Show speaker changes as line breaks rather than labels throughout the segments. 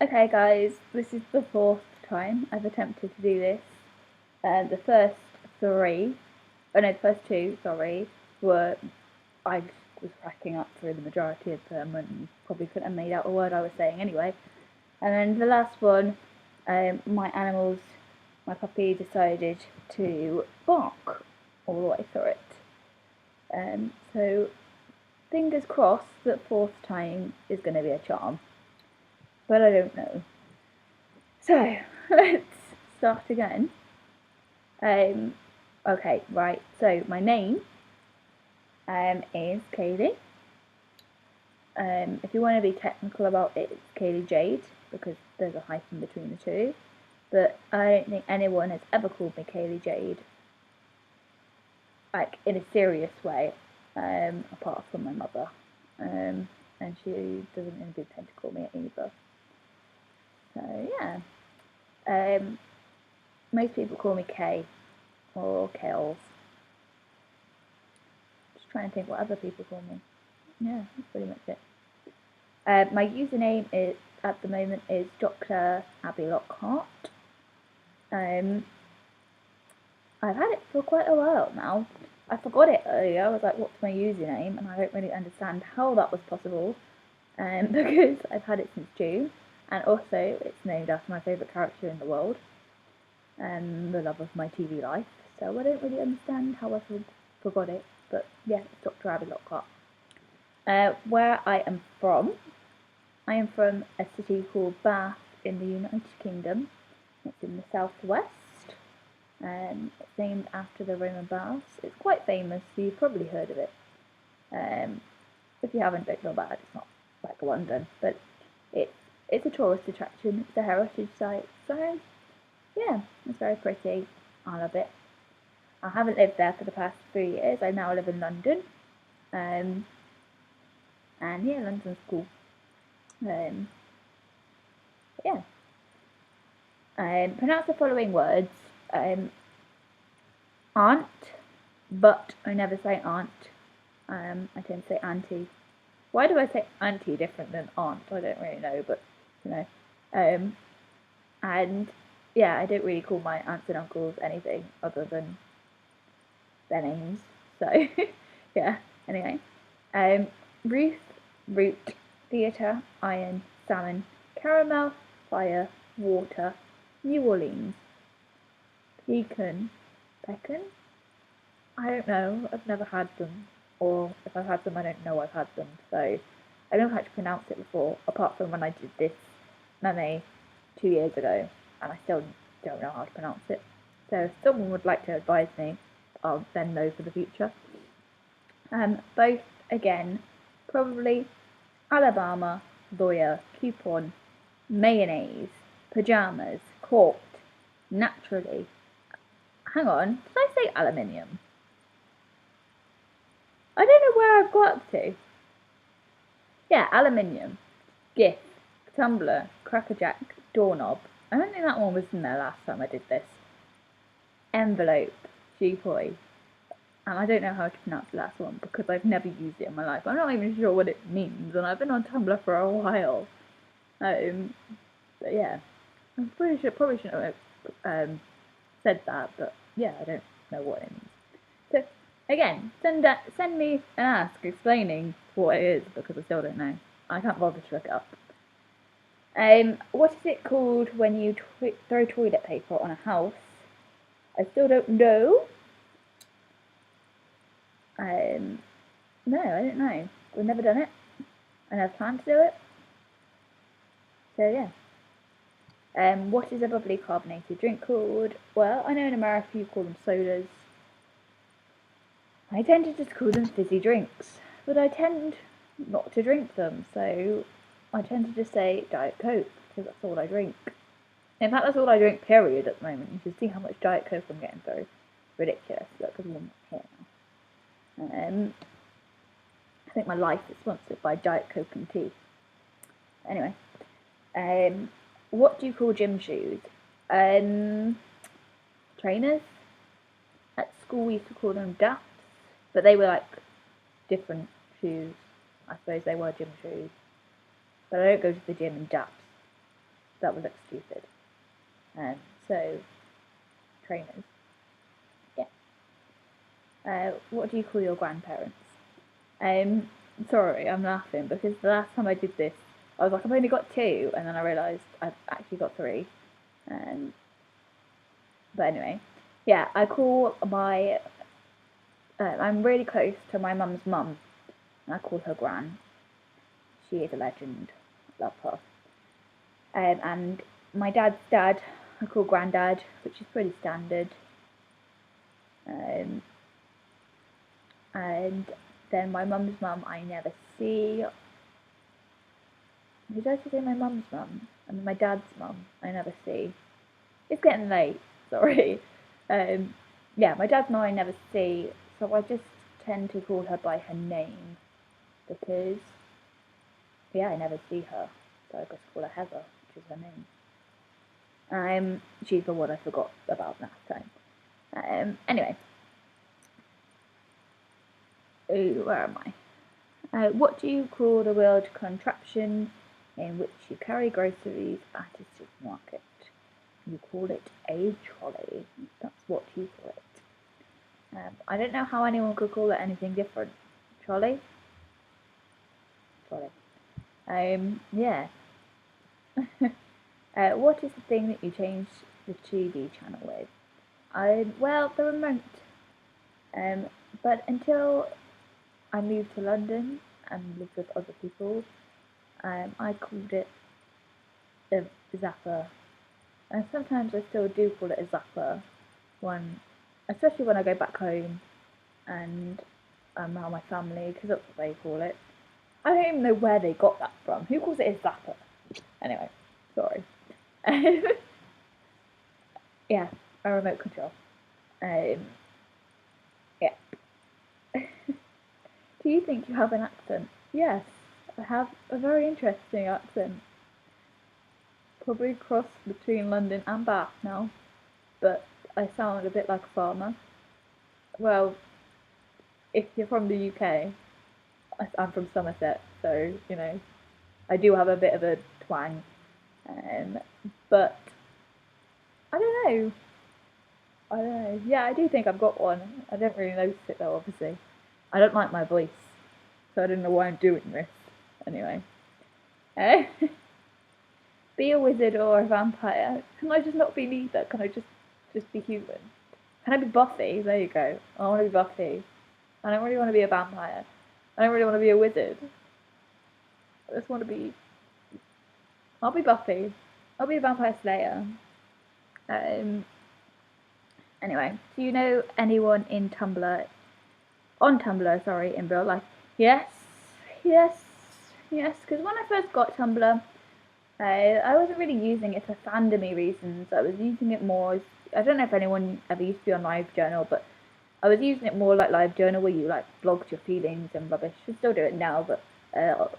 Okay guys, this is the fourth time I've attempted to do this. The first first two, were I was cracking up through the majority of them and probably couldn't have made out a word I was saying anyway. And then the last one, my puppy decided to bark all the way through it. So fingers crossed that fourth time is going to be a charm, but I don't know. So let's start again. Okay, right. So my name is Kaylee. If you want to be technical about it, it's Kaylee-Jade because there's a hyphen between the two. But I don't think anyone has ever called me Kaylee-Jade, like in a serious way, apart from my mother. And she doesn't really tend to call me it either. So yeah. Most people call me Kay or Kales. Just trying to think what other people call me. Yeah, that's pretty much it. My username is at the moment is Dr. Abby Lockhart. I've had it for quite a while now. I forgot it earlier. I was like, what's my username? And I don't really understand how that was possible. Because I've had it since June. And also, it's named after my favourite character in the world. And the love of my TV life. So I don't really understand how I forgot it. But yeah, it's Dr. Abby Lockhart. Where I am from a city called Bath in the United Kingdom. It's in the southwest. It's named after the Roman baths. It's quite famous, so you've probably heard of it. If you haven't, don't feel bad. It's not like London, but it's a tourist attraction. It's a heritage site, so yeah, it's very pretty. I love it. I haven't lived there for the past 3 years. I now live in London. And yeah, London's cool. Yeah. Pronounce the following words. Aunt, but I never say aunt. I tend to say auntie. Why do I say auntie different than aunt? I don't really know, but you know. And yeah, I don't really call my aunts and uncles anything other than their names. So yeah. Anyway, Ruth, root, theatre, iron, salmon, caramel, fire, water, New Orleans, pecan. I don't know. I've never had them, or if I've had them, I don't know I've had them. So I don't know how to pronounce it before, apart from when I did this meme 2 years ago, and I still don't know how to pronounce it. So if someone would like to advise me, I'll then know for the future. Both again, probably Alabama, lawyer, coupon, mayonnaise, pajamas, corked, naturally. Hang on, did I say aluminium? I don't know where I've got up to. Yeah, aluminium, gift, Tumblr, crackerjack, doorknob. I don't think that one was in there last time I did this. Envelope, G-poi. And I don't know how to pronounce the last one because I've never used it in my life. I'm not even sure what it means, and I've been on Tumblr for a while. But yeah, I'm pretty sure probably shouldn't have said that, but yeah, I don't know what it means. So again, send me an ask explaining what it is because I still don't know. I can't bother to look it up. What is it called when you throw toilet paper on a house? I still don't know. No, I don't know. We've never done it. I never planned to do it. So yeah. What is a bubbly carbonated drink called? Well, I know in America you call them sodas. I tend to just call them fizzy drinks, but I tend not to drink them, so I tend to just say Diet Coke, because that's all I drink. In fact, that's all I drink, period, at the moment. You should see how much Diet Coke I'm getting through. Ridiculous. Look, because I'm here now. I think my life is sponsored by Diet Coke and tea. Anyway, what do you call gym shoes? Trainers. At school we used to call them daps, but they were like different shoes. I suppose they were gym shoes. But I don't go to the gym in daps. that would look stupid. So, trainers. Yeah. What do you call your grandparents? Sorry, I'm laughing because the last time I did this, I was like, I've only got 2, and then I realised I've actually got 3. But anyway, yeah, I call my. I'm really close to my mum's mum, and I call her Gran. She is a legend. Love her. And my dad's dad, I call Grandad, which is pretty standard. And then my mum's mum, I never see. Did I say my mum's mum? And my dad's mum, I never see. It's getting late, sorry. Yeah, my dad's mum I never see, so I just tend to call her by her name because, yeah, I never see her, so I just call her Heather, which is her name. She's the one I forgot about last time. Anyway. Oh, where am I? What do you call the wheeled contraption in which you carry groceries at a supermarket? You call it a trolley. That's what you call it. I don't know how anyone could call it anything different. Trolley? Trolley. Yeah. What is the thing that you change the TV channel with? Well, the remote. But until I moved to London and lived with other people, I called it a zapper. And sometimes I still do call it a zapper, especially when I go back home and I'm around my family, because that's what they call it. I don't even know where they got that from. Who calls it a zapper? Anyway, sorry. Yeah, a remote control. Yeah. Do you think you have an accent? Yes, I have a very interesting accent. Probably cross between London and Bath now, but I sound a bit like a farmer. Well, if you're from the UK, I'm from Somerset, so, you know, I do have a bit of a twang. But I don't know. Yeah, I do think I've got one. I don't really notice it though, obviously. I don't like my voice, so I don't know why I'm doing this. Anyway. Be a wizard or a vampire. Can I just not be neither? Can I just be human? Can I be Buffy? There you go. I want to be Buffy. I don't really want to be a vampire. I don't really want to be a wizard. I just want to be... I'll be Buffy. I'll be a vampire slayer. Anyway, do you know anyone in Tumblr... On Tumblr, sorry, in real life? Yes, because when I first got Tumblr, I wasn't really using it for fandomy reasons. I was using it more as... I don't know if anyone ever used to be on LiveJournal, but I was using it more like LiveJournal, where you like blogged your feelings and rubbish. I still do it now, but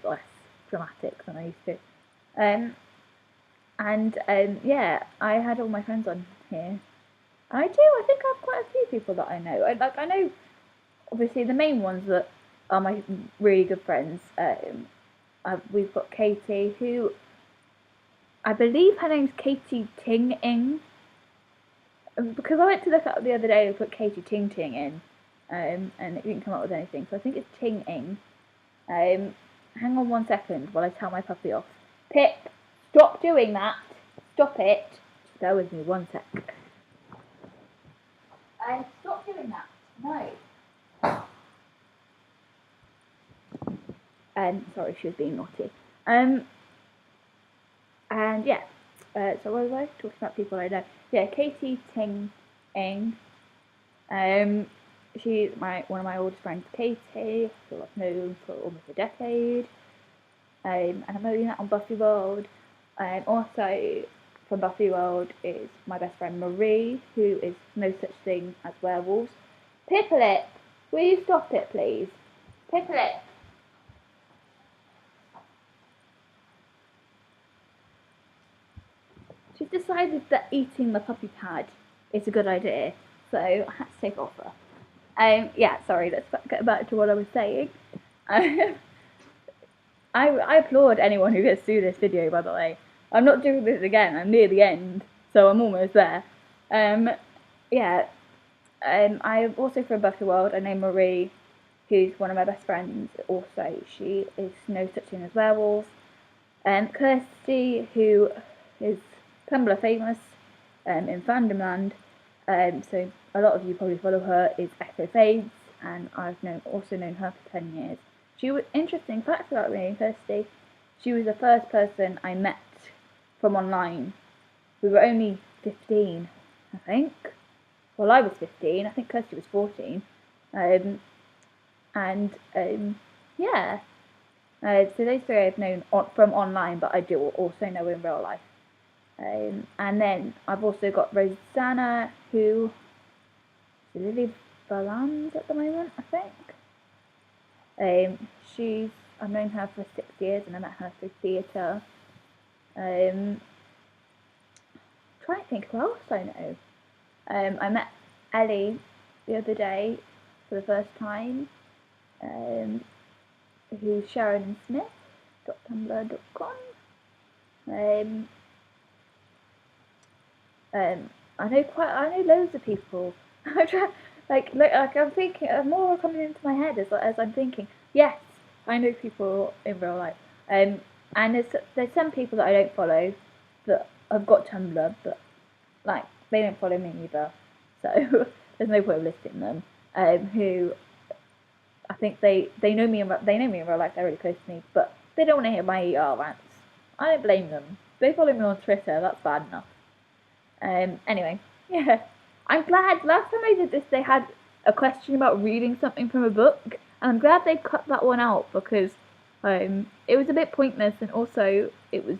less dramatic than I used to. Yeah, I had all my friends on here. I think I have quite a few people that I know. I know, obviously, the main ones that are my really good friends. We've got Katie, who I believe her name's Katie Ting Ing. Because I went to look up the other day and put Katie Ting Ting in, and it didn't come up with anything, so I think it's Ting Ing. Hang on 1 second while I tell my puppy off. Pip, stop doing that. Stop it. Bear with me 1 sec. Stop doing that. No. Sorry, she was being naughty. And yeah. So what was I talking about? People I know. Yeah, Katie Ting Ing. She's one of my oldest friends, Katie, who I've known for almost a decade. And I'm only that on Buffy World. Also from Buffy World is my best friend Marie, who is no such thing as werewolves. Pipplip, will you stop it, please? Pipplip. She's decided that eating the puppy pad is a good idea, so I had to take off her. Yeah, sorry, let's get back to what I was saying. I applaud anyone who gets through this video, by the way. I'm not doing this again. I'm near the end, so I'm almost there. Yeah. I'm also from Buffy World. I know Marie, who's one of my best friends. Also, she is no such thing as werewolves. Kirsty, who is Tumblr famous in fandom land. So a lot of you probably follow her, is Echo Fades, and I've also known her for 10 years. She was, interesting fact about me and Kirsty, she was the first person I met from online. We were only 15, I think. Well, I was 15, I think Kirsty was 14. Yeah. So those three I've known from online, but I do also know in real life. And then I've also got Rosanna, who is Lily Valance at the moment, I think. I've known her for 6 years, and I met her through theatre. Trying to think who else I know. I met Ellie the other day for the first time, who's Sharon Smith.tumblr.com. I know loads of people. I'm trying, I'm thinking, more coming into my head as I'm thinking. Yes, I know people in real life. And there's some people that I don't follow that have got Tumblr, but like they don't follow me either. So there's no point of listing them. Who I think they know me in real life. They're really close to me, but they don't want to hear my ER rants. I don't blame them. They follow me on Twitter. That's bad enough. Anyway, yeah. I'm glad last time I did this they had a question about reading something from a book, and I'm glad they cut that one out because it was a bit pointless, and also it was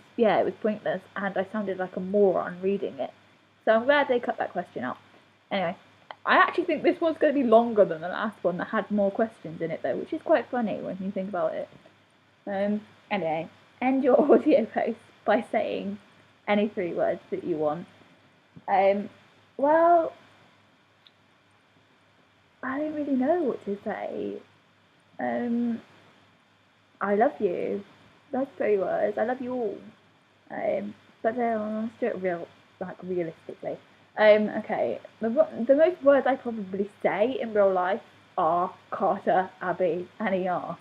pointless, and I sounded like a moron reading it. So I'm glad they cut that question out. Anyway, I actually think this one's going to be longer than the last one that had more questions in it though, which is quite funny when you think about it. Anyway, end your audio post by saying any 3 words that you want. Well, I don't really know what to say. I love you. That's 3 words. I love you all. But then let's do it realistically. Okay. The most words I probably say in real life are Carter, Abby, and ER.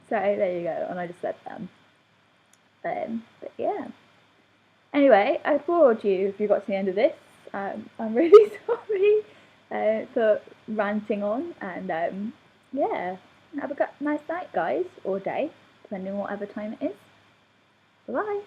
So there you go, and I just said them. But yeah. Anyway, I bored you if you got to the end of this. I'm really sorry for ranting on, and yeah, have a nice night, guys, or day, depending on whatever time it is. Bye.